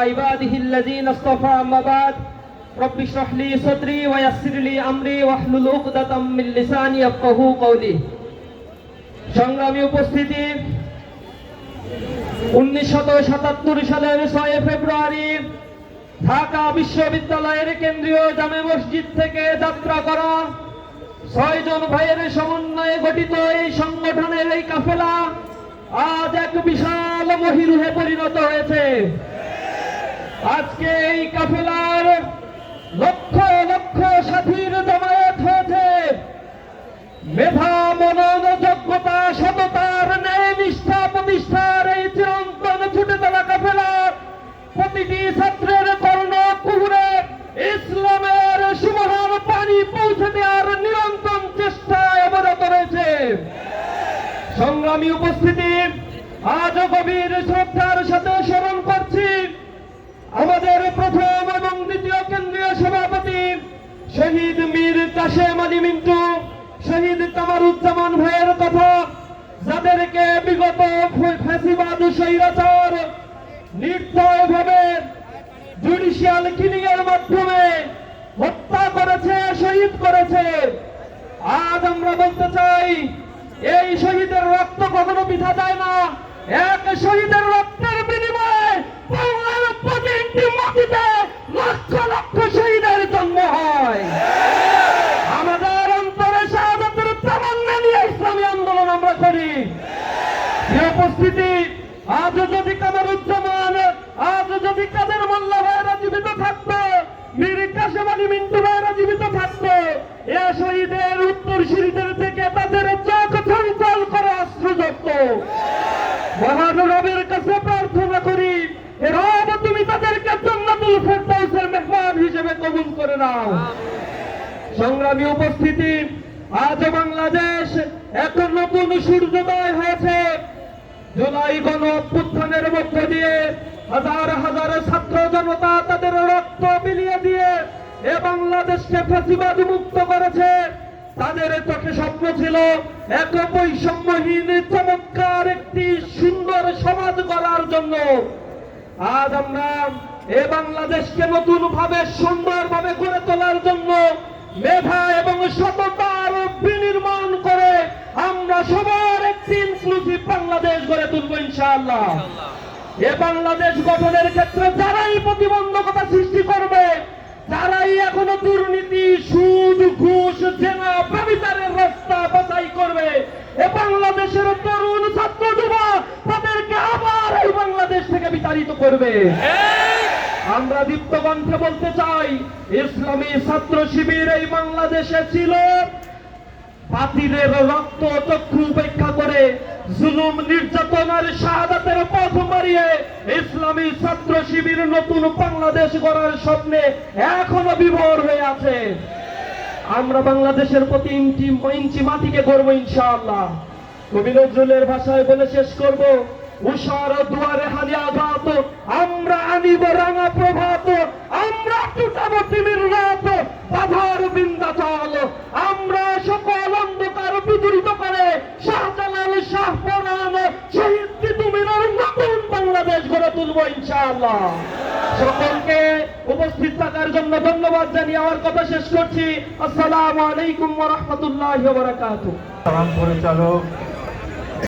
عباده الذين اصطفى أما بعد رب اشرح لي صدري ويسر لي أمري واحلل عقدة من لساني يفقهوا قولي। সংগ্রামী উপস্থিতি, 1977 সালের 6 ফেব্রুয়ারি ঢাকা বিশ্ববিদ্যালয়ের কেন্দ্রীয় জামে মসজিদ থেকে যাত্রা করা 6 জন ভাইয়ের সমন্বয়ে গঠিত এই সংগঠনের এই কাফেলা আজ এক বিশাল মহিরুহে পরিণত হয়েছে। আজকে এই কাফেলার লক্ষ লক্ষ সাথীর জমায়েত হয়েছে। মেধা, মনন, যোগ্যতা, সততার, ন্যায় নিষ্ঠা প্রতিষ্ঠার এই চিরন্তন ছুটে চলা কাফেলার প্রতিটি ছাত্রের কর্ণ কুহুরে ইসলামের সুমহান পানি পৌঁছে দেওয়ার নিরন্তর চেষ্টায় অবরত রয়েছে। সংগ্রামী উপস্থিতি, আজ গভীর শ্রদ্ধার সাথে স্মরণ করছি আমাদের প্রথম এবং দ্বিতীয় কেন্দ্রীয় সভাপতি শহীদ মীর কাশেম আলী মিন্টু, শহীদ কামারুজ্জামান ভাইয়ের কথা, যাদেরকে বিগত ফ্যাসিবাদ স্বৈরাচার নির্দয়ভাবে জুডিশিয়াল কিলিং এর মাধ্যমে হত্যা করেছে, শহীদ করেছে। আজ আমরা বলতে চাই, এই শহীদের রক্ত কখনো বৃথা যায় না। এক শহীদের রক্তের বিনিময়ে বাংলার প্রতিটি মাটিতে লক্ষ লক্ষ শহীদের জন্ম হয়। আমাদের অন্তরে শাহাদাতের তামান্না নিয়ে ইসলামী আন্দোলন আমরা করি। উপস্থিতি, আজ যদি কামারুজ্জামান, আজ যদি কাদের মোল্লা ভাইয়েরা জীবিত থাকতো, মীর কাশেম আলী মিন্টু ভাইয়েরা জীবিত থাকতো, এ শহীদের উত্তরসূরিদের থেকে তাদের চোখ চঞ্চল করে অস্ত্র জড়ত। মহান রবের কাছে প্রার্থনা করি, হে রব, তুমি তাদেরকে জান্নাতুল ফেরদাউসের মেহমান হিসেবে কবুল করে নাও। সংগ্রামী উপস্থিতি, আজ বাংলাদেশ এক নতুন সূর্যোদয় হয়েছে। জুলাই গণ অভ্যুত্থানের মধ্য দিয়ে হাজার হাজার ছাত্র জনতা তাদের রক্ত বিলিয়ে দিয়ে এ বাংলাদেশকে ফ্যাসিবাদ মুক্ত করেছে। তাদের চোখে স্বপ্ন ছিল এক বৈষম্যহীন চমৎকার একটি সুন্দর সমাজ গড়ার জন্য। আজ আমরা এ বাংলাদেশকে নতুন ভাবে সুন্দরভাবে গড়ে তোলার জন্য মেধা এবং সততার বিনির্মাণ করে আমরা সবার একটি ইনক্লুসিভ বাংলাদেশ গড়ে তুলব ইনশাআল্লাহ। এ বাংলাদেশ গঠনের ক্ষেত্রে যারাই প্রতিবন্ধকতা সৃষ্টি করবে, যারাই এখনো দুর্নীতি, সুদ, ঘুষ, জেনা, ব্যভিচারের রাস্তা বাছাই করবে, এ বাংলাদেশের তরুণ ছাত্র যুবা তাদেরকে আবার এই বাংলাদেশ থেকে বিতাড়িত করবে। আমরা দীপ্ত কণ্ঠে বলতে চাই, ইসলামী ছাত্র শিবির এই বাংলাদেশে ছিল বাতিলের রক্ত চক্ষু উপেক্ষা করে জুলুম, নির্যাতন আর শাহাদাতের পথ মারিয়ে ইসলামী ছাত্র শিবির নতুন বাংলাদেশ গড়ার স্বপ্নে এখনো বিভোর হয়ে আছে। আমরা বাংলাদেশের প্রতি ইঞ্চি মাটিকে গড়ব ইনশাআল্লাহ। কবি নজরুলের ভাষায় বলে শেষ করব, উষার দুয়ারে হানি আঘাত, আমরা আনিব রাঙা প্রভাত, আমরা টুটাবো তিমির রাত, বাধার বিন্ধ্যাচল, আমরা সকল অন্ধকার বিদূরিত করে শাহজালাল, শাহপরান, শহীদ তিতুমিরের নতুন বাংলাদেশ গড়ে তুলব ইনশাআল্লাহ। সকলকে উপস্থিত থাকার জন্য ধন্যবাদ জানিয়ে আমার কথা শেষ করছি। আসসালামু আলাইকুম ওয়া রাহমাতুল্লাহি ওয়া বারাকাতুহু। সালাম পরিচালক